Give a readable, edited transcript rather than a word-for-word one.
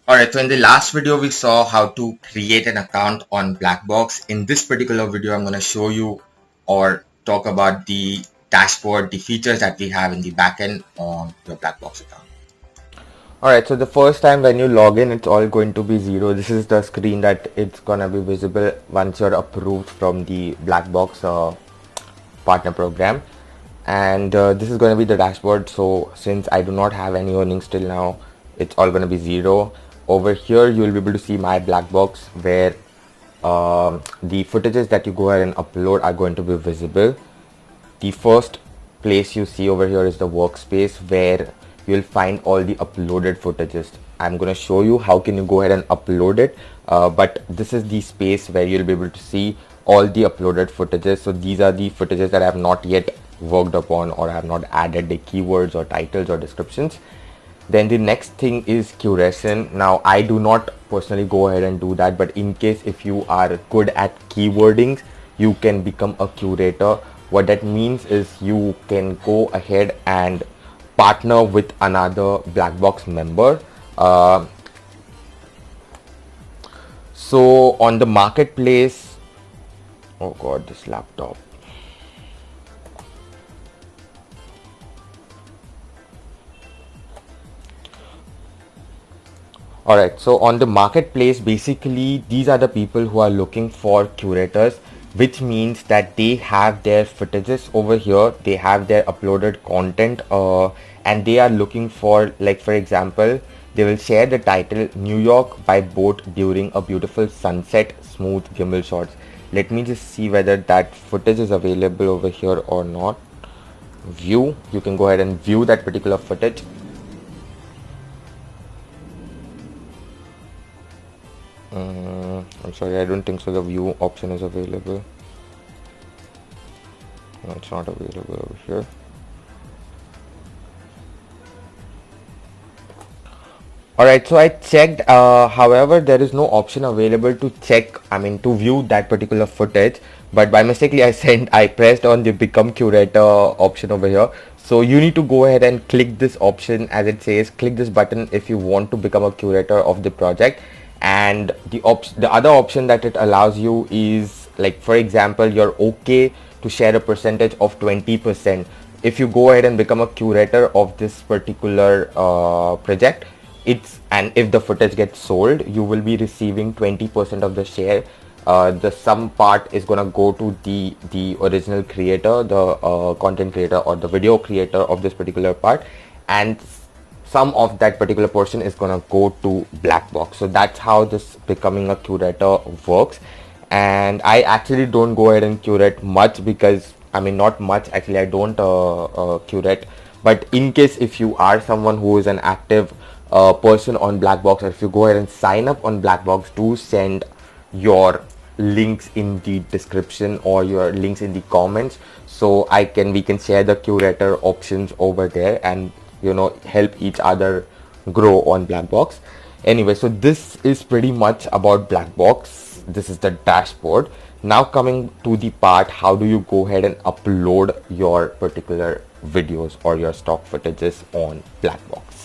Alright, so in the last video we saw how to create an account on Blackbox. In this particular video I'm going to show you or talk about the dashboard, the features that we have in the backend on your Blackbox account. Alright, so the first time when you log in, it's all going to be 0. This is the screen that it's gonna be visible once you're approved from the Blackbox partner program. And this is going to be the dashboard. So since I do not have any earnings till now, it's all going to be 0. Over here you will be able to see my Blackbox, where the footages that you go ahead and upload are going to be visible. The first place you see over here is the workspace, where you'll find all the uploaded footages. I'm going to show you how can you go ahead and upload it, but this is the space where you'll be able to see all the uploaded footages. So these are the footages that I have not yet worked upon, or I have not added the keywords or titles or descriptions. Then the next thing is curation. Now I do not personally go ahead and do that, but in case if you are good at keywordings, you can become a curator. What that means is you can go ahead and partner with another Blackbox member. So on the marketplace, oh god, this laptop. Alright, so on the marketplace, basically these are the people who are looking for curators, which means that they have their footages over here, they have their uploaded content, and they are looking for, like for example, they will share the title New York by boat during a beautiful sunset, smooth gimbal shots. Let me just see whether that footage is available over here or not. View, you can go ahead and view that particular footage. I'm sorry, I don't think so. The view option is available. No, it's not available over here. Alright, so I checked, however there is no option available to check, to view that particular footage, but by mistakenly I pressed on the become curator option over here. So you need to go ahead and click this option, as it says click this button if you want to become a curator of the project. And the other option that it allows you is, like for example, you're okay to share a percentage of 20%. If you go ahead and become a curator of this particular project, and if the footage gets sold, you will be receiving 20% of the share. The some part is gonna go to the original creator, the content creator or the video creator of this particular part, and some of that particular portion is gonna go to Blackbox. So that's how this becoming a curator works. And I actually don't go ahead and curate much, because not much actually, I don't curate. But in case if you are someone who is an active person on Blackbox, or if you go ahead and sign up on Blackbox, do send your links in the description or your links in the comments, so we can share the curator options over there, and help each other grow on Blackbox. Anyway, so this is pretty much about Blackbox. This is the dashboard. Now coming to the part, how do you go ahead and upload your particular videos or your stock footages on Blackbox.